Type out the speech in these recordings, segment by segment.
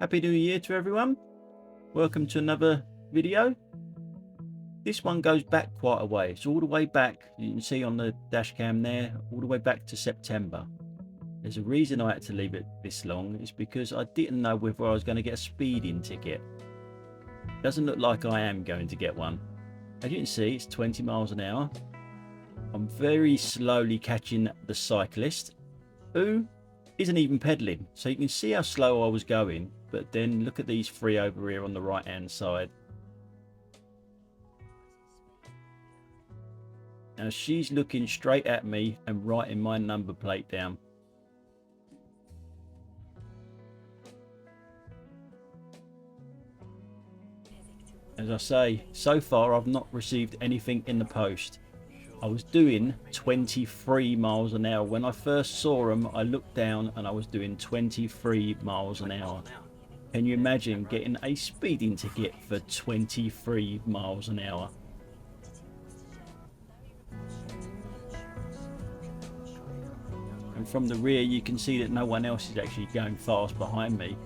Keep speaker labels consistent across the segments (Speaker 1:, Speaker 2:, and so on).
Speaker 1: Happy New Year to everyone. Welcome to another video. This one goes back quite a way. It's all the way back, you can see on the dash cam there, all the way back to September. There's a reason I had to leave it this long. It's because I didn't know whether I was going to get a speeding ticket. Doesn't look like I am going to get one. As you can see, it's 20 miles an hour. I'm very slowly catching the cyclist who isn't even pedaling, so you can see how slow I was going. But then look at these three over here on the right hand side. Now she's looking straight at me and writing my number plate down. As I say, so far I've not received anything in the post. I was doing 23 miles an hour. When I first saw them, I looked down and I was doing 23 miles an hour. Can you imagine getting a speeding ticket for 23 miles an hour? And from the rear you can see that no one else is actually going fast behind me.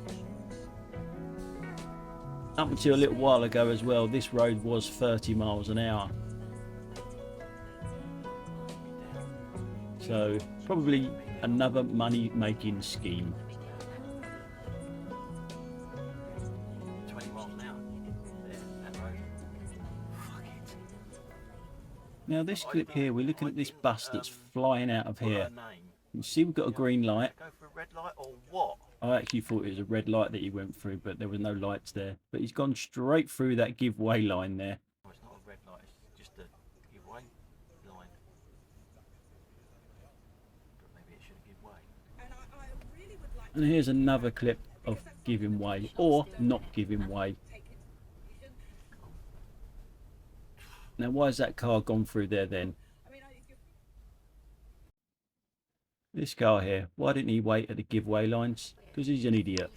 Speaker 1: Up until a little while ago as well, this road was 30 miles an hour. So probably another money making scheme.
Speaker 2: 20 miles an hour. That road. Fuck it.
Speaker 1: Now this clip here, we're looking at this bus that's flying out of here. You see we've got a green light.
Speaker 2: Go for a red light or what?
Speaker 1: I actually thought it was a red light that he went through, but there was no lights there. But he's gone straight through that giveaway line there.
Speaker 2: No, it's not a red light, it's just a giveaway line. But maybe it shouldn't give way.
Speaker 1: And here's another clip of giving way or not giving way. Now why has that car gone through there then? This car here, why didn't he wait at the giveaway lines? Because he's an idiot.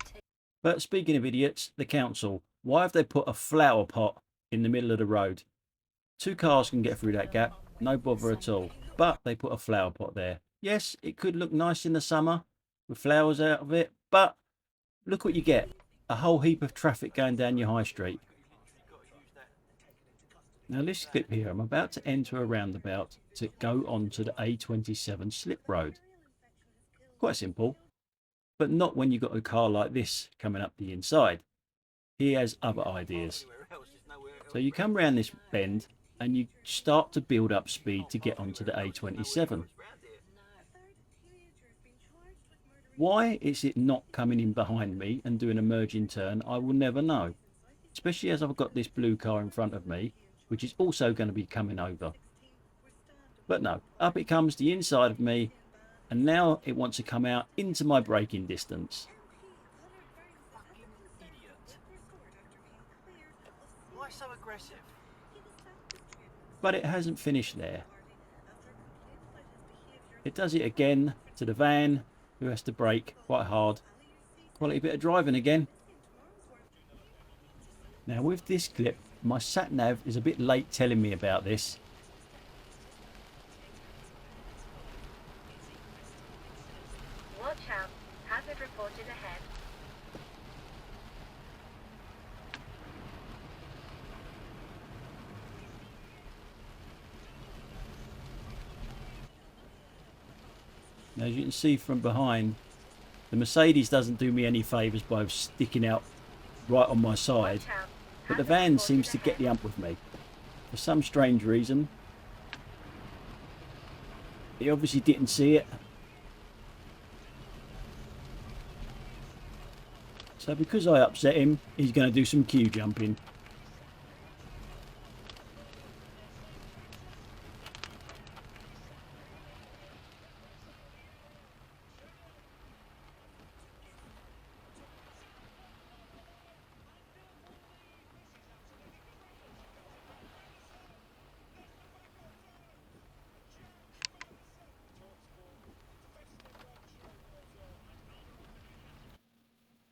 Speaker 1: But speaking of idiots, the council, why have they put a flower pot in the middle of the road? Two cars can get through that gap, no bother at all. But they put a flower pot there. Yes, it could look nice in the summer with flowers out of it, but look what you get. A whole heap of traffic going down your high street. Now this clip here, I'm about to enter a roundabout to go onto the A27 slip road. Quite simple, but not when you've got a car like this coming up the inside. He has other ideas. So you come round this bend and you start to build up speed to get onto the A27. Why is it not coming in behind me and doing a merging turn? I will never know. Especially as I've got this blue car in front of me, which is also going to be coming over. But no, up it comes the inside of me. And now it wants to come out into my braking distance.
Speaker 2: Fucking idiot. Why so aggressive?
Speaker 1: But it hasn't finished there. It does it again to the van, who has to brake quite hard. Quality bit of driving again. Now with this clip, my sat nav is a bit late telling me about this.
Speaker 3: Watch out, hazard reported ahead.
Speaker 1: Now, as you can see from behind, the Mercedes doesn't do me any favours by sticking out right on my side, but the van seems to get the ump with me. For some strange reason. He obviously didn't see it. So because I upset him, he's going to do some queue jumping.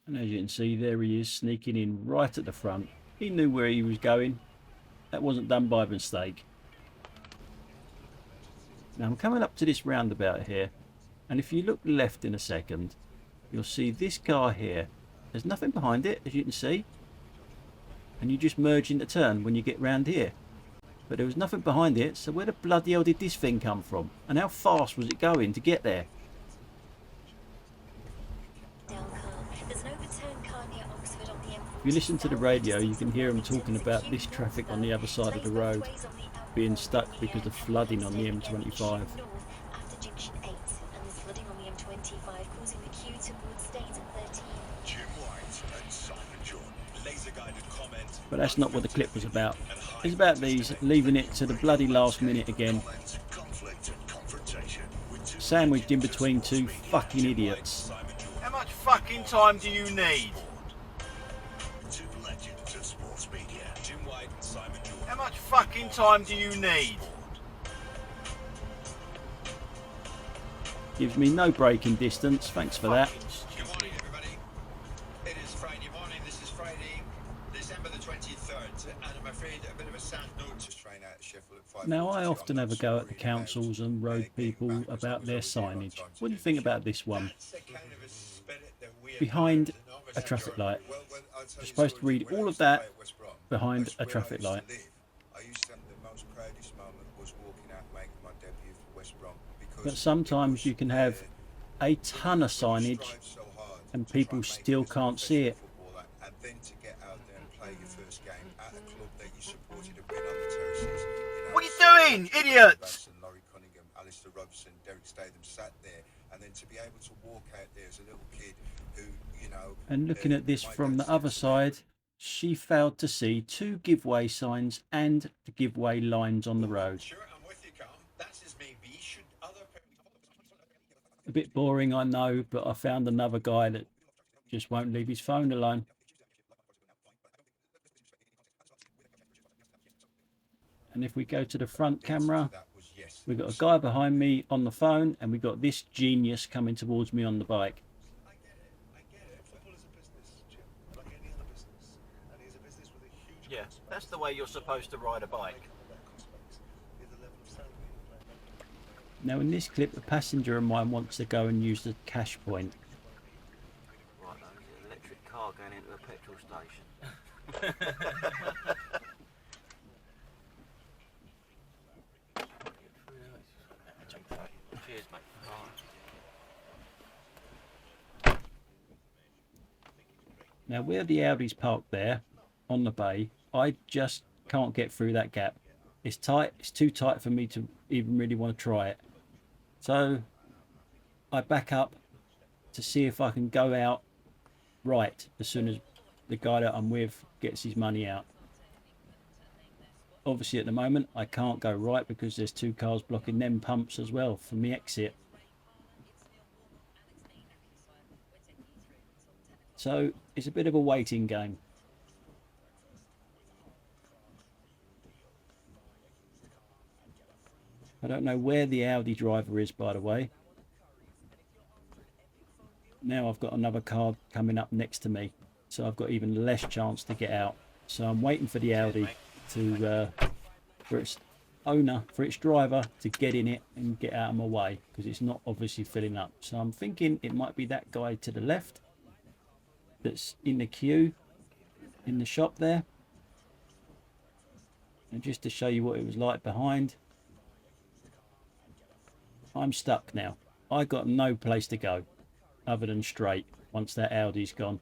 Speaker 1: And as you can see, there he is sneaking in right at the front. He knew where he was going. That wasn't done by mistake. Now I'm coming up to this roundabout here, and if you look left in a second, you'll see this car here There's nothing behind it, as you can see. And you just merge into turn when you get round here. But there was nothing behind it, so where the bloody hell did this thing come from? And how fast was it going to get there? If you listen to the radio, you can hear them talking about this traffic on the other side of the road being stuck because of flooding on the M25. But that's not what the clip was about. It's about these leaving it to the bloody last minute again. Sandwiched in between two fucking idiots.
Speaker 4: How much fucking time do you need? How much fucking time do you need?
Speaker 1: Gives me no braking distance, thanks for that.
Speaker 5: Good morning, everybody. It is Friday morning. This is Friday, December the 23rd, and I'm afraid a bit of a sad note. Just trying out Sheffield at 5.
Speaker 1: Now, I often have a go at the councils and road people about their signage. What do you think about this one? Behind a traffic light. You're supposed to read all of that behind a traffic light.
Speaker 5: I used to have the most proudest moment was walking out making my debut for West Brom.
Speaker 1: But sometimes you can have a ton of signage and people still can't see it.
Speaker 5: And then to get out there and play your first game at a club that you supported and been on the terraces.
Speaker 4: What are you doing, idiots?
Speaker 5: Laurie Cunningham, Alistair Robertson, Derek Statham sat there, and then to be able to walk out there as a little kid who, you know.
Speaker 1: And looking at this from the other side, she failed to see two giveaway signs and the giveaway lines on the road.
Speaker 5: Sure, I'm with you, Carl. That's as may be. Should other
Speaker 1: A bit boring, I know, but I found another guy that just won't leave his phone alone. And if we go to the front camera, we've got a guy behind me on the phone, and we've got this genius coming towards me on the bike.
Speaker 5: I get it. Football is a business, Jim, like any other business. And it's a business with a huge
Speaker 4: Yeah, that's the way you're supposed to ride a bike.
Speaker 1: Now in this clip, a passenger of mine wants to go and use the cash point.
Speaker 4: Right, though, is it an electric car going into a petrol station? Cheers, mate.
Speaker 1: Now where the Audi's parked there, on the bay, I just can't get through that gap. It's tight, it's too tight for me to even really want to try it. So I back up to see if I can go out right as soon as the guy that I'm with gets his money out. Obviously at the moment I can't go right because there's two cars blocking them pumps as well from the exit. So it's a bit of a waiting game. I don't know where the Audi driver is, by the way. Now I've got another car coming up next to me, so I've got even less chance to get out. So I'm waiting for the Audi to, for its owner, for its driver to get in it and get out of my way, because it's not obviously filling up. So I'm thinking it might be that guy to the left that's in the queue in the shop there. And just to show you what it was like behind, I'm stuck now. I got no place to go other than straight once that Audi's gone.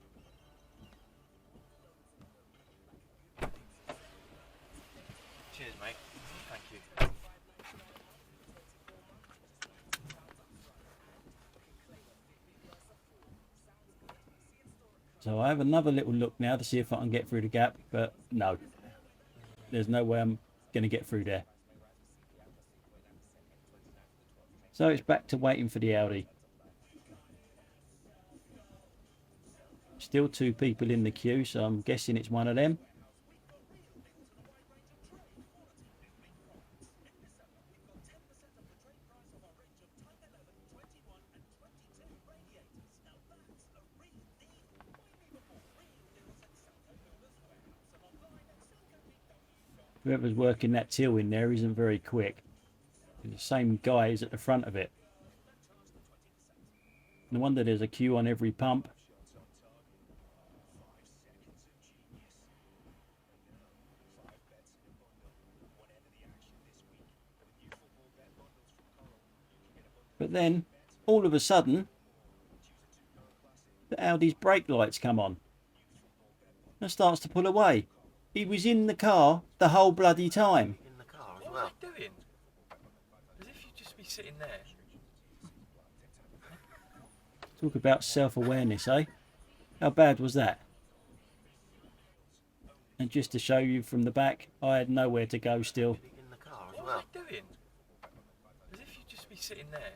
Speaker 4: Cheers, mate. Thank you.
Speaker 1: So I have another little look now to see if I can get through the gap, but no. There's no way I'm going to get through there. So it's back to waiting for the Audi. Still two people in the queue, so I'm guessing it's one of them. Whoever's working that till in there isn't very quick. The same guy is at the front of it. No wonder there's a queue on every pump. But then, all of a sudden, the Audi's brake lights come on and starts to pull away. He was in the car the whole bloody time.
Speaker 4: In the car as
Speaker 2: What
Speaker 4: well.
Speaker 2: was I doing? As if you'd just be sitting there.
Speaker 1: Talk about self-awareness, eh? How bad was that? And just to show you from the back, I had nowhere to go still.
Speaker 4: In the car as
Speaker 2: What
Speaker 4: well.
Speaker 2: was I doing? As if you'd just be sitting there.